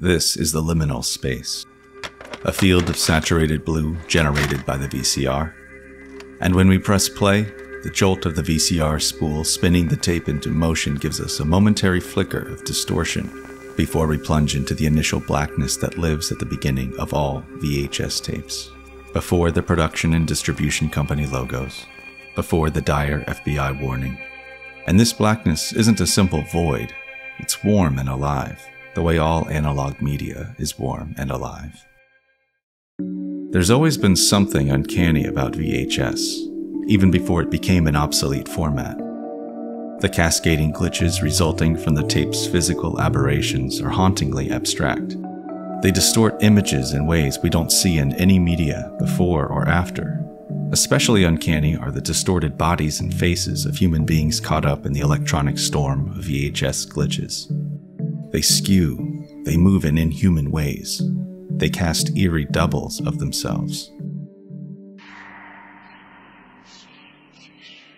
This is the liminal space, a field of saturated blue generated by the VCR. And when we press play, the jolt of the VCR spool spinning the tape into motion gives us a momentary flicker of distortion before we plunge into the initial blackness that lives at the beginning of all VHS tapes, before the production and distribution company logos, before the dire FBI warning. And this blackness isn't a simple void, it's warm and alive, the way all analog media is warm and alive. There's always been something uncanny about VHS, even before it became an obsolete format. The cascading glitches resulting from the tape's physical aberrations are hauntingly abstract. They distort images in ways we don't see in any media before or after. Especially uncanny are the distorted bodies and faces of human beings caught up in the electronic storm of VHS glitches. They skew, they move in inhuman ways, they cast eerie doubles of themselves.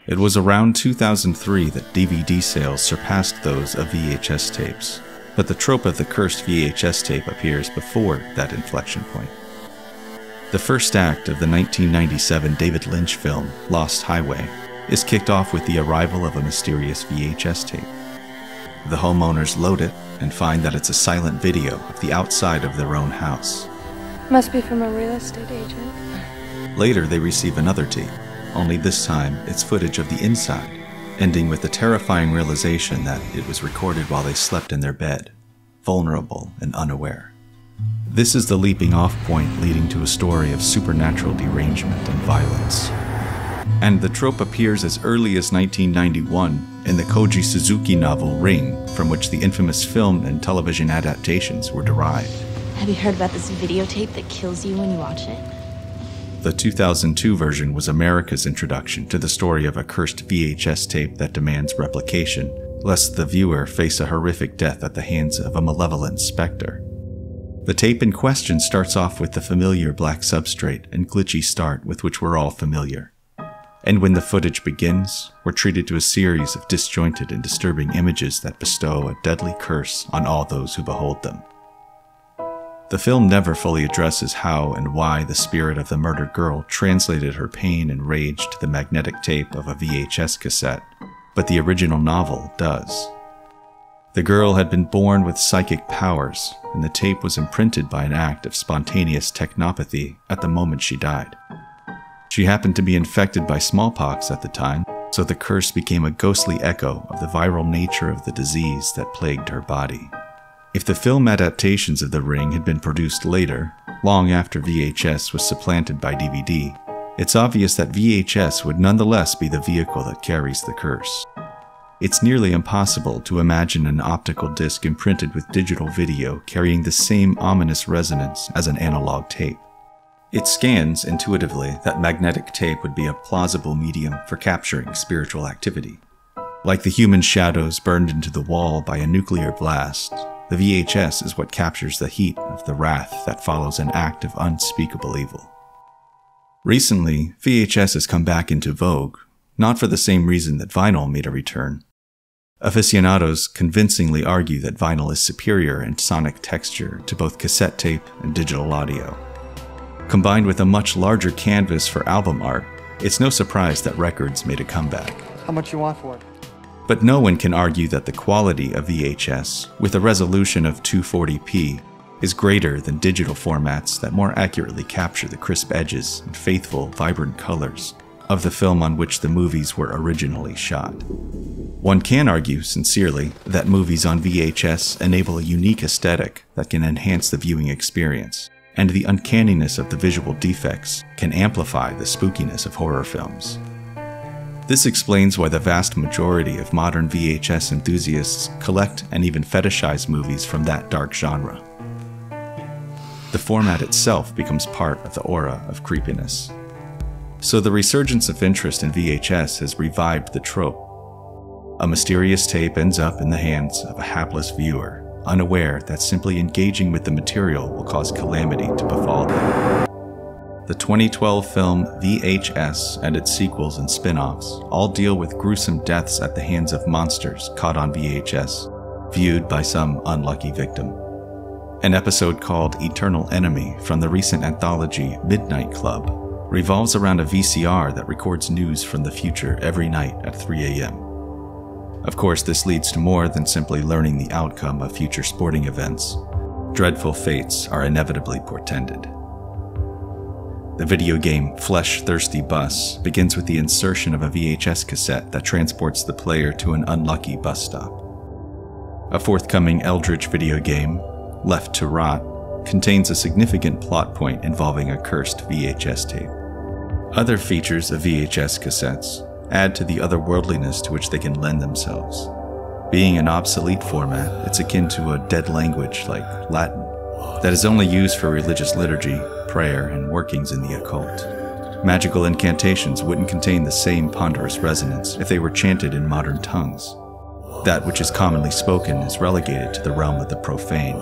It was around 2003 that DVD sales surpassed those of VHS tapes, but the trope of the cursed VHS tape appears before that inflection point. The first act of the 1997 David Lynch film, Lost Highway, is kicked off with the arrival of a mysterious VHS tape. The homeowners load it and find that it's a silent video of the outside of their own house. Must be from a real estate agent. Later, they receive another tape, only this time it's footage of the inside, ending with the terrifying realization that it was recorded while they slept in their bed, vulnerable and unaware. This is the leaping off point leading to a story of supernatural derangement and violence. And the trope appears as early as 1991 in the Koji Suzuki novel Ring, from which the infamous film and television adaptations were derived. Have you heard about this videotape that kills you when you watch it? The 2002 version was America's introduction to the story of a cursed VHS tape that demands replication, lest the viewer face a horrific death at the hands of a malevolent specter. The tape in question starts off with the familiar black substrate and glitchy start with which we're all familiar. And when the footage begins, we're treated to a series of disjointed and disturbing images that bestow a deadly curse on all those who behold them. The film never fully addresses how and why the spirit of the murdered girl translated her pain and rage to the magnetic tape of a VHS cassette, but the original novel does. The girl had been born with psychic powers, and the tape was imprinted by an act of spontaneous technopathy at the moment she died. She happened to be infected by smallpox at the time, so the curse became a ghostly echo of the viral nature of the disease that plagued her body. If the film adaptations of The Ring had been produced later, long after VHS was supplanted by DVD, it's obvious that VHS would nonetheless be the vehicle that carries the curse. It's nearly impossible to imagine an optical disc imprinted with digital video carrying the same ominous resonance as an analog tape. It scans intuitively that magnetic tape would be a plausible medium for capturing spiritual activity. Like the human shadows burned into the wall by a nuclear blast, the VHS is what captures the heat of the wrath that follows an act of unspeakable evil. Recently, VHS has come back into vogue, not for the same reason that vinyl made a return. Aficionados convincingly argue that vinyl is superior in sonic texture to both cassette tape and digital audio. Combined with a much larger canvas for album art, it's no surprise that records made a comeback. How much you want for it? But no one can argue that the quality of VHS, with a resolution of 240p, is greater than digital formats that more accurately capture the crisp edges and faithful, vibrant colors of the film on which the movies were originally shot. One can argue, sincerely, that movies on VHS enable a unique aesthetic that can enhance the viewing experience, and the uncanniness of the visual defects can amplify the spookiness of horror films. This explains why the vast majority of modern VHS enthusiasts collect and even fetishize movies from that dark genre. The format itself becomes part of the aura of creepiness. So the resurgence of interest in VHS has revived the trope. A mysterious tape ends up in the hands of a hapless viewer, unaware that simply engaging with the material will cause calamity to befall them. The 2012 film VHS and its sequels and spin-offs all deal with gruesome deaths at the hands of monsters caught on VHS, viewed by some unlucky victim. An episode called Eternal Enemy from the recent anthology Midnight Club revolves around a VCR that records news from the future every night at 3 a.m. Of course, this leads to more than simply learning the outcome of future sporting events. Dreadful fates are inevitably portended. The video game Flesh-Thirsty Bus begins with the insertion of a VHS cassette that transports the player to an unlucky bus stop. A forthcoming Eldritch video game, Left to Rot, contains a significant plot point involving a cursed VHS tape. Other features of VHS cassettes add to the otherworldliness to which they can lend themselves. Being an obsolete format, it's akin to a dead language like Latin that is only used for religious liturgy, prayer, and workings in the occult. Magical incantations wouldn't contain the same ponderous resonance if they were chanted in modern tongues. That which is commonly spoken is relegated to the realm of the profane,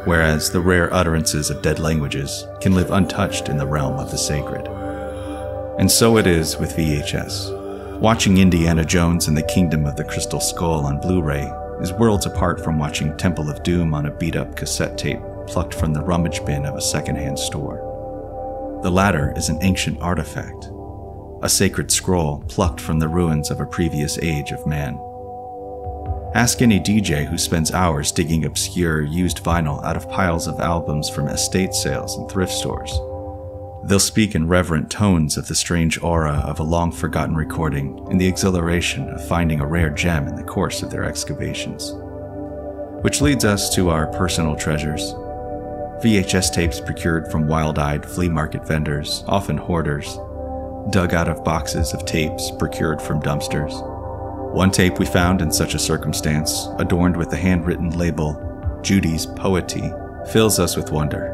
whereas the rare utterances of dead languages can live untouched in the realm of the sacred. And so it is with VHS. Watching Indiana Jones and the Kingdom of the Crystal Skull on Blu-ray is worlds apart from watching Temple of Doom on a beat-up cassette tape plucked from the rummage bin of a secondhand store. The latter is an ancient artifact, a sacred scroll plucked from the ruins of a previous age of man. Ask any DJ who spends hours digging obscure, used vinyl out of piles of albums from estate sales and thrift stores. They'll speak in reverent tones of the strange aura of a long-forgotten recording and the exhilaration of finding a rare gem in the course of their excavations. Which leads us to our personal treasures. VHS tapes procured from wild-eyed flea market vendors, often hoarders, dug out of boxes of tapes procured from dumpsters. One tape we found in such a circumstance, adorned with the handwritten label, Judy's Poety, fills us with wonder.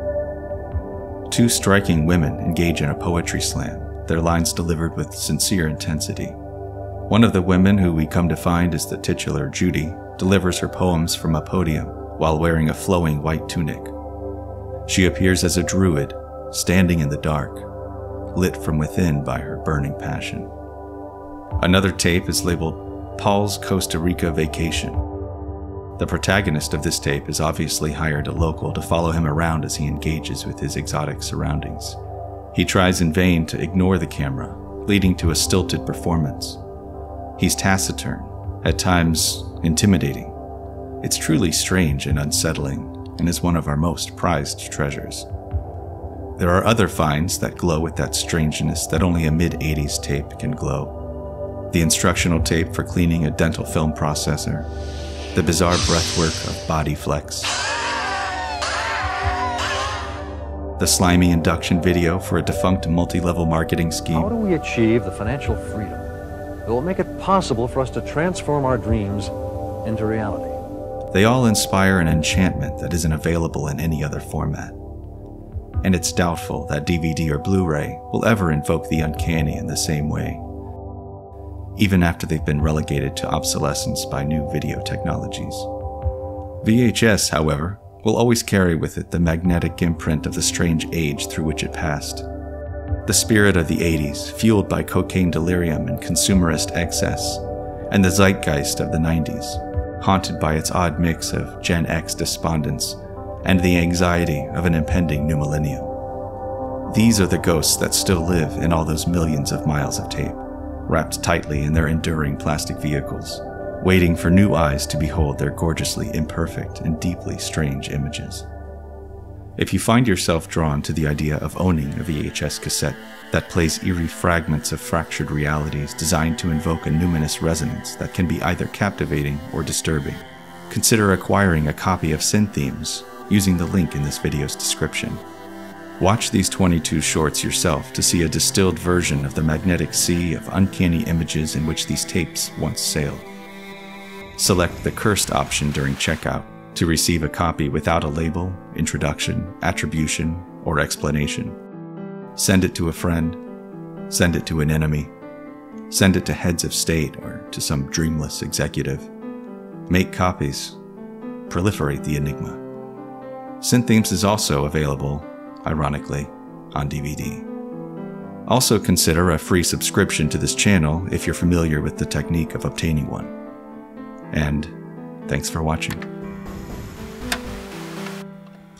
Two striking women engage in a poetry slam, their lines delivered with sincere intensity. One of the women, who we come to find is the titular Judy, delivers her poems from a podium while wearing a flowing white tunic. She appears as a druid, standing in the dark, lit from within by her burning passion. Another tape is labeled Paul's Costa Rica Vacation. The protagonist of this tape has obviously hired a local to follow him around as he engages with his exotic surroundings. He tries in vain to ignore the camera, leading to a stilted performance. He's taciturn, at times intimidating. It's truly strange and unsettling, and is one of our most prized treasures. There are other finds that glow with that strangeness that only a mid-80s tape can glow. The instructional tape for cleaning a dental film processor, the bizarre breathwork of Body Flex, the slimy induction video for a defunct multi-level marketing scheme. How do we achieve the financial freedom that will make it possible for us to transform our dreams into reality? They all inspire an enchantment that isn't available in any other format. And it's doubtful that DVD or Blu-ray will ever invoke the uncanny in the same way, even after they've been relegated to obsolescence by new video technologies. VHS, however, will always carry with it the magnetic imprint of the strange age through which it passed. The spirit of the 80s, fueled by cocaine delirium and consumerist excess, and the zeitgeist of the 90s, haunted by its odd mix of Gen X despondence and the anxiety of an impending new millennium. These are the ghosts that still live in all those millions of miles of tape, wrapped tightly in their enduring plastic vehicles, waiting for new eyes to behold their gorgeously imperfect and deeply strange images. If you find yourself drawn to the idea of owning a VHS cassette that plays eerie fragments of fractured realities designed to invoke a numinous resonance that can be either captivating or disturbing, consider acquiring a copy of Sin Themes using the link in this video's description. Watch these 22 shorts yourself to see a distilled version of the magnetic sea of uncanny images in which these tapes once sailed. Select the cursed option during checkout to receive a copy without a label, introduction, attribution, or explanation. Send it to a friend. Send it to an enemy. Send it to heads of state or to some dreamless executive. Make copies. Proliferate the enigma. Sin Themes is also available, ironically, on DVD. Also consider a free subscription to this channel if you're familiar with the technique of obtaining one. And thanks for watching.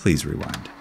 Please rewind.